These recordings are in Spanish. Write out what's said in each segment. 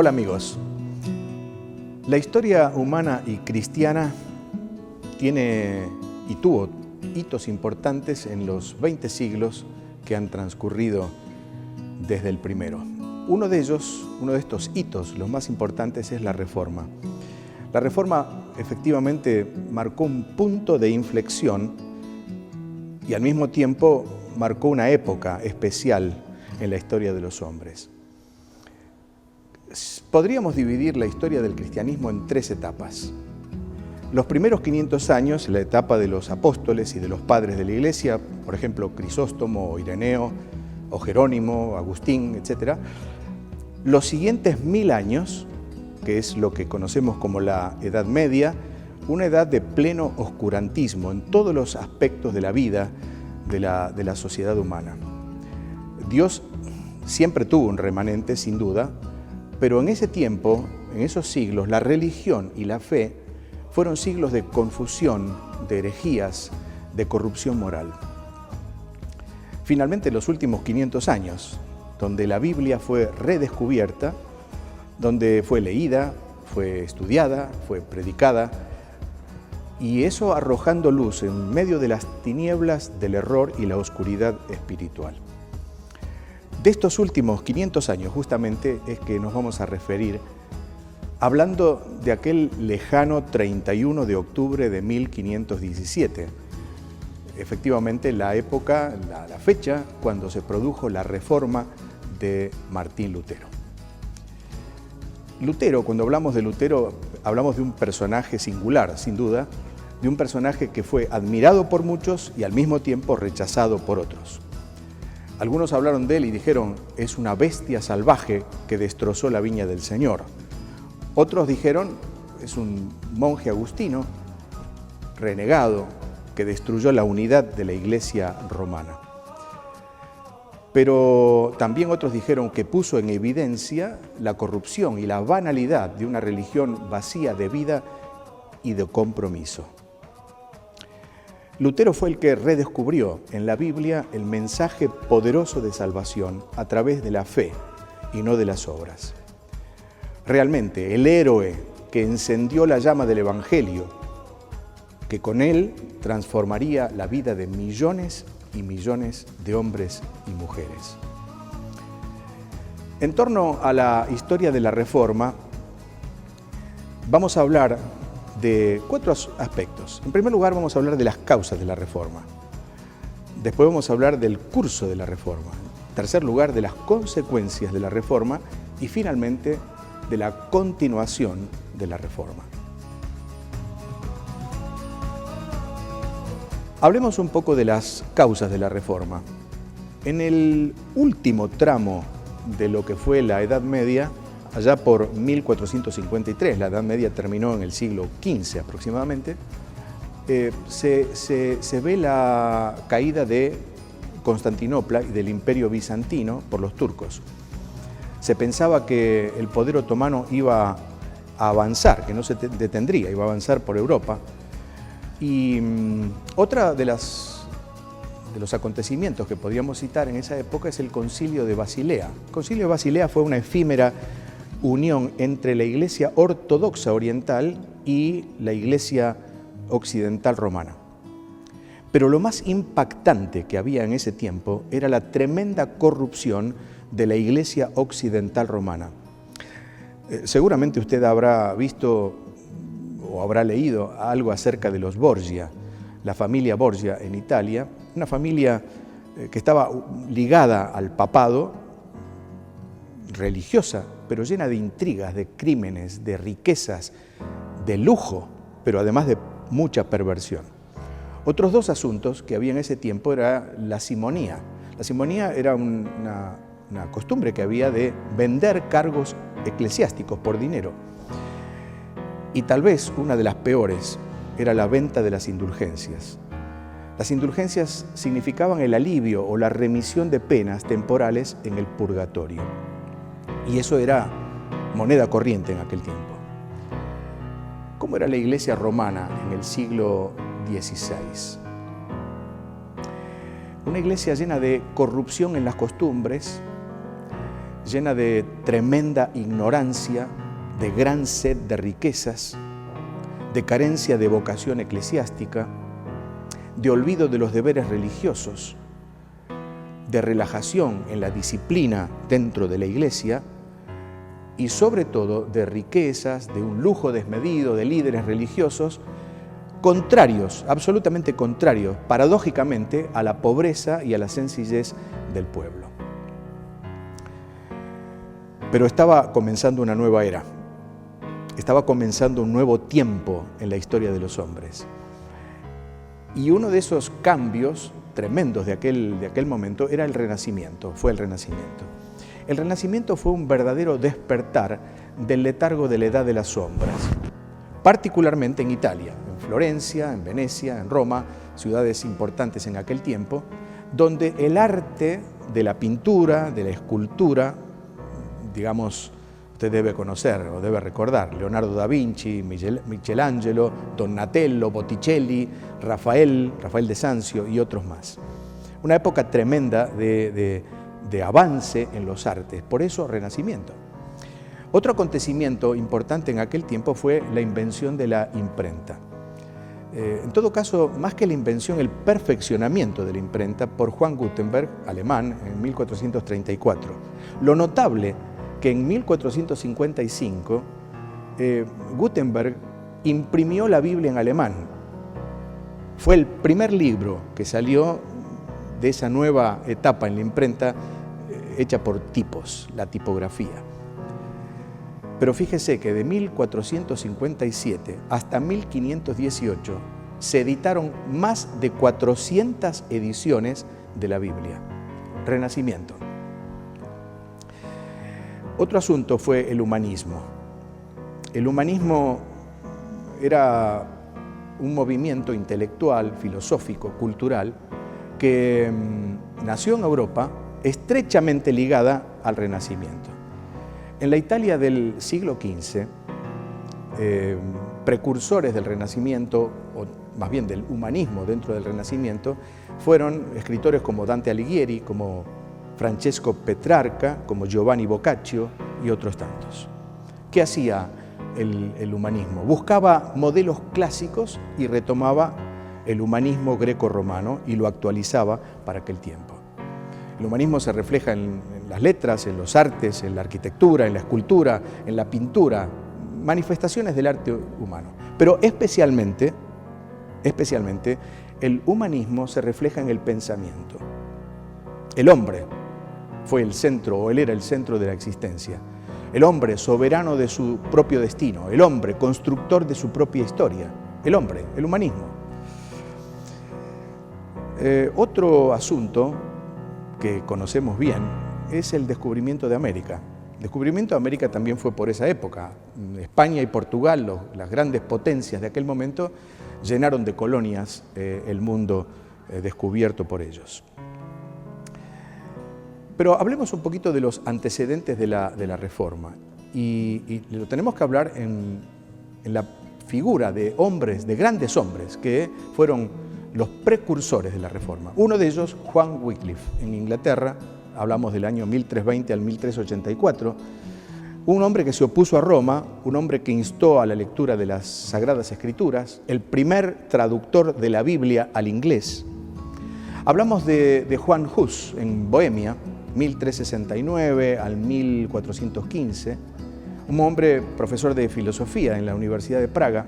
Hola amigos. La historia humana y cristiana tiene y tuvo hitos importantes en los 20 siglos que han transcurrido desde el primero. Uno de estos hitos, los más importantes, es la Reforma. La Reforma efectivamente marcó un punto de inflexión y al mismo tiempo marcó una época especial en la historia de los hombres. Podríamos dividir la historia del cristianismo en 3 etapas. Los primeros 500 años, la etapa de los apóstoles y de los padres de la Iglesia, por ejemplo, Crisóstomo, o Ireneo, o Jerónimo, Agustín, etc. Los siguientes 1000 años, que es lo que conocemos como la Edad Media, una edad de pleno oscurantismo en todos los aspectos de la vida de la sociedad humana. Dios siempre tuvo un remanente, sin duda, pero en ese tiempo, en esos siglos, la religión y la fe fueron siglos de confusión, de herejías, de corrupción moral. Finalmente, los últimos 500 años, donde la Biblia fue redescubierta, donde fue leída, fue estudiada, fue predicada, y eso arrojando luz en medio de las tinieblas del error y la oscuridad espiritual. De estos últimos 500 años, justamente, es que nos vamos a referir hablando de aquel lejano 31 de octubre de 1517. Efectivamente, la época, la fecha, cuando se produjo la Reforma de Martín Lutero. Lutero, cuando hablamos de Lutero, hablamos de un personaje singular, sin duda, de un personaje que fue admirado por muchos y al mismo tiempo rechazado por otros. Algunos hablaron de él y dijeron, es una bestia salvaje que destrozó la viña del Señor. Otros dijeron, es un monje agustino, renegado, que destruyó la unidad de la Iglesia romana. Pero también otros dijeron que puso en evidencia la corrupción y la banalidad de una religión vacía de vida y de compromiso. Lutero fue el que redescubrió en la Biblia el mensaje poderoso de salvación a través de la fe y no de las obras. Realmente, el héroe que encendió la llama del Evangelio, que con él transformaría la vida de millones y millones de hombres y mujeres. En torno a la historia de la Reforma, vamos a hablar de 4 aspectos. En primer lugar, vamos a hablar de las causas de la Reforma. Después vamos a hablar del curso de la Reforma. En tercer lugar, de las consecuencias de la Reforma. Y finalmente, de la continuación de la Reforma. Hablemos un poco de las causas de la Reforma. En el último tramo de lo que fue la Edad Media, allá por 1453, la Edad Media terminó en el siglo XV aproximadamente, se ve la caída de Constantinopla y del Imperio Bizantino por los turcos. Se pensaba que el poder otomano iba a avanzar, que no se detendría, iba a avanzar por Europa. Y otra de los acontecimientos que podríamos citar en esa época es el Concilio de Basilea. El Concilio de Basilea fue una efímera unión entre la Iglesia ortodoxa oriental y la Iglesia occidental romana. Pero lo más impactante que había en ese tiempo era la tremenda corrupción de la Iglesia occidental romana. Seguramente usted habrá visto o habrá leído algo acerca de los Borgia, la familia Borgia en Italia, una familia que estaba ligada al papado, religiosa, pero llena de intrigas, de crímenes, de riquezas, de lujo, pero además de mucha perversión. Otros 2 asuntos que había en ese tiempo era la simonía. La simonía era una costumbre que había de vender cargos eclesiásticos por dinero. Y tal vez una de las peores era la venta de las indulgencias. Las indulgencias significaban el alivio o la remisión de penas temporales en el purgatorio. Y eso era moneda corriente en aquel tiempo. ¿Cómo era la Iglesia romana en el siglo XVI? Una iglesia llena de corrupción en las costumbres, llena de tremenda ignorancia, de gran sed de riquezas, de carencia de vocación eclesiástica, de olvido de los deberes religiosos, de relajación en la disciplina dentro de la Iglesia y sobre todo de riquezas, de un lujo desmedido, de líderes religiosos contrarios, absolutamente contrarios, paradójicamente, a la pobreza y a la sencillez del pueblo. Pero estaba comenzando una nueva era, estaba comenzando un nuevo tiempo en la historia de los hombres. Y uno de esos cambios tremendos de aquel momento era el Renacimiento, fue el Renacimiento. El Renacimiento fue un verdadero despertar del letargo de la Edad de las Sombras, particularmente en Italia, en Florencia, en Venecia, en Roma, ciudades importantes en aquel tiempo, donde el arte de la pintura, de la escultura, digamos, usted debe conocer o debe recordar, Leonardo da Vinci, Michelangelo, Donatello, Botticelli, Rafael de Sanzio y otros más. Una época tremenda de avance en los artes, por eso Renacimiento. Otro acontecimiento importante en aquel tiempo fue la invención de la imprenta. En todo caso, más que la invención, el perfeccionamiento de la imprenta por Juan Gutenberg, alemán, en 1434. Lo notable que en 1455 Gutenberg imprimió la Biblia en alemán. Fue el primer libro que salió de esa nueva etapa en la imprenta hecha por tipos, la tipografía. Pero fíjese que de 1457 hasta 1518 se editaron más de 400 ediciones de la Biblia. Renacimiento. Otro asunto fue el humanismo. El humanismo era un movimiento intelectual, filosófico, cultural, que nació en Europa estrechamente ligada al Renacimiento. En la Italia del siglo XV, precursores del Renacimiento, o más bien del humanismo dentro del Renacimiento, fueron escritores como Dante Alighieri, como Francesco Petrarca, como Giovanni Boccaccio y otros tantos. ¿Qué hacía el humanismo? Buscaba modelos clásicos y retomaba el humanismo greco-romano y lo actualizaba para aquel tiempo. El humanismo se refleja en las letras, en los artes, en la arquitectura, en la escultura, en la pintura, manifestaciones del arte humano. Pero especialmente, el humanismo se refleja en el pensamiento. El hombre fue el centro, o él era el centro de la existencia. El hombre soberano de su propio destino, el hombre constructor de su propia historia, el hombre, el humanismo. Otro asunto que conocemos bien es el descubrimiento de América. El descubrimiento de América también fue por esa época. España y Portugal, las grandes potencias de aquel momento, llenaron de colonias el mundo descubierto por ellos. Pero hablemos un poquito de los antecedentes de la Reforma. Y lo tenemos que hablar en la figura de hombres, de grandes hombres, que fueron los precursores de la Reforma. Uno de ellos, Juan Wycliffe, en Inglaterra, hablamos del año 1320 al 1384, un hombre que se opuso a Roma, un hombre que instó a la lectura de las Sagradas Escrituras, el primer traductor de la Biblia al inglés. Hablamos de Juan Hus, en Bohemia, 1369 al 1415, un hombre profesor de filosofía en la Universidad de Praga.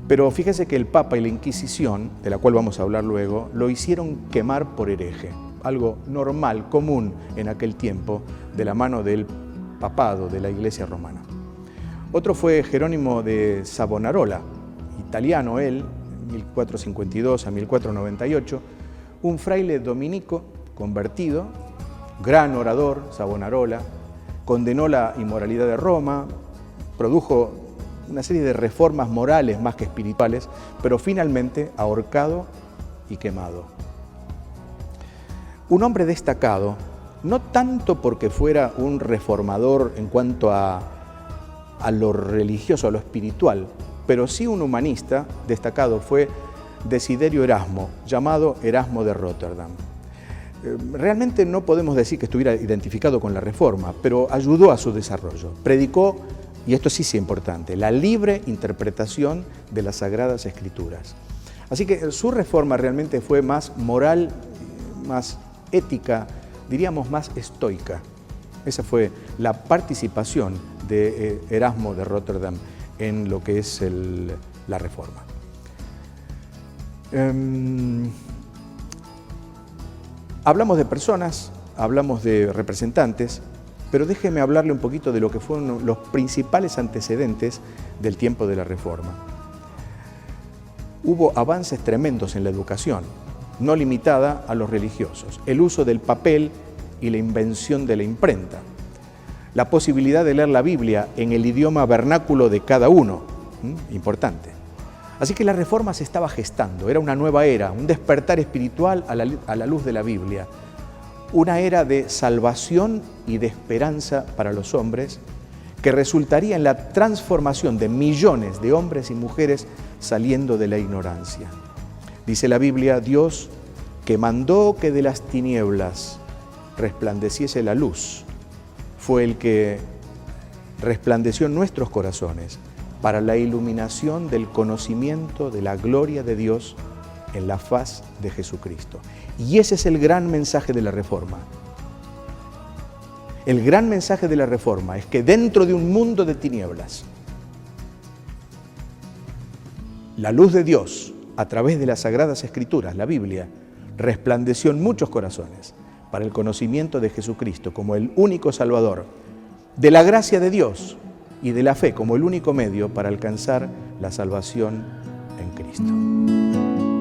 Pero fíjese que el Papa y la Inquisición, de la cual vamos a hablar luego, lo hicieron quemar por hereje, algo normal, común en aquel tiempo, de la mano del papado, de la Iglesia romana. Otro fue Jerónimo de Savonarola, italiano él, 1452 a 1498, un fraile dominico convertido, gran orador, Savonarola, condenó la inmoralidad de Roma, produjo una serie de reformas morales más que espirituales, pero finalmente ahorcado y quemado. Un hombre destacado, no tanto porque fuera un reformador en cuanto a lo religioso, a lo espiritual, pero sí un humanista destacado, fue Desiderio Erasmo, llamado Erasmo de Rotterdam. realmente no podemos decir que estuviera identificado con la Reforma, pero ayudó a su desarrollo. Predicó, y esto sí es importante, la libre interpretación de las Sagradas Escrituras. Así que su reforma realmente fue más moral, más ética, diríamos más estoica. Esa fue la participación de Erasmo de Rotterdam en lo que es la Reforma. Hablamos de personas, hablamos de representantes, pero déjeme hablarle un poquito de lo que fueron los principales antecedentes del tiempo de la Reforma. Hubo avances tremendos en la educación, no limitada a los religiosos, el uso del papel y la invención de la imprenta, la posibilidad de leer la Biblia en el idioma vernáculo de cada uno, importante. Así que la Reforma se estaba gestando, era una nueva era, un despertar espiritual a la luz de la Biblia, una era de salvación y de esperanza para los hombres que resultaría en la transformación de millones de hombres y mujeres saliendo de la ignorancia. Dice la Biblia, Dios que mandó que de las tinieblas resplandeciese la luz, fue el que resplandeció en nuestros corazones para la iluminación del conocimiento de la gloria de Dios en la faz de Jesucristo. Y ese es el gran mensaje de la Reforma. El gran mensaje de la Reforma es que dentro de un mundo de tinieblas, la luz de Dios, a través de las Sagradas Escrituras, la Biblia, resplandeció en muchos corazones para el conocimiento de Jesucristo como el único Salvador, de la gracia de Dios y de la fe como el único medio para alcanzar la salvación en Cristo.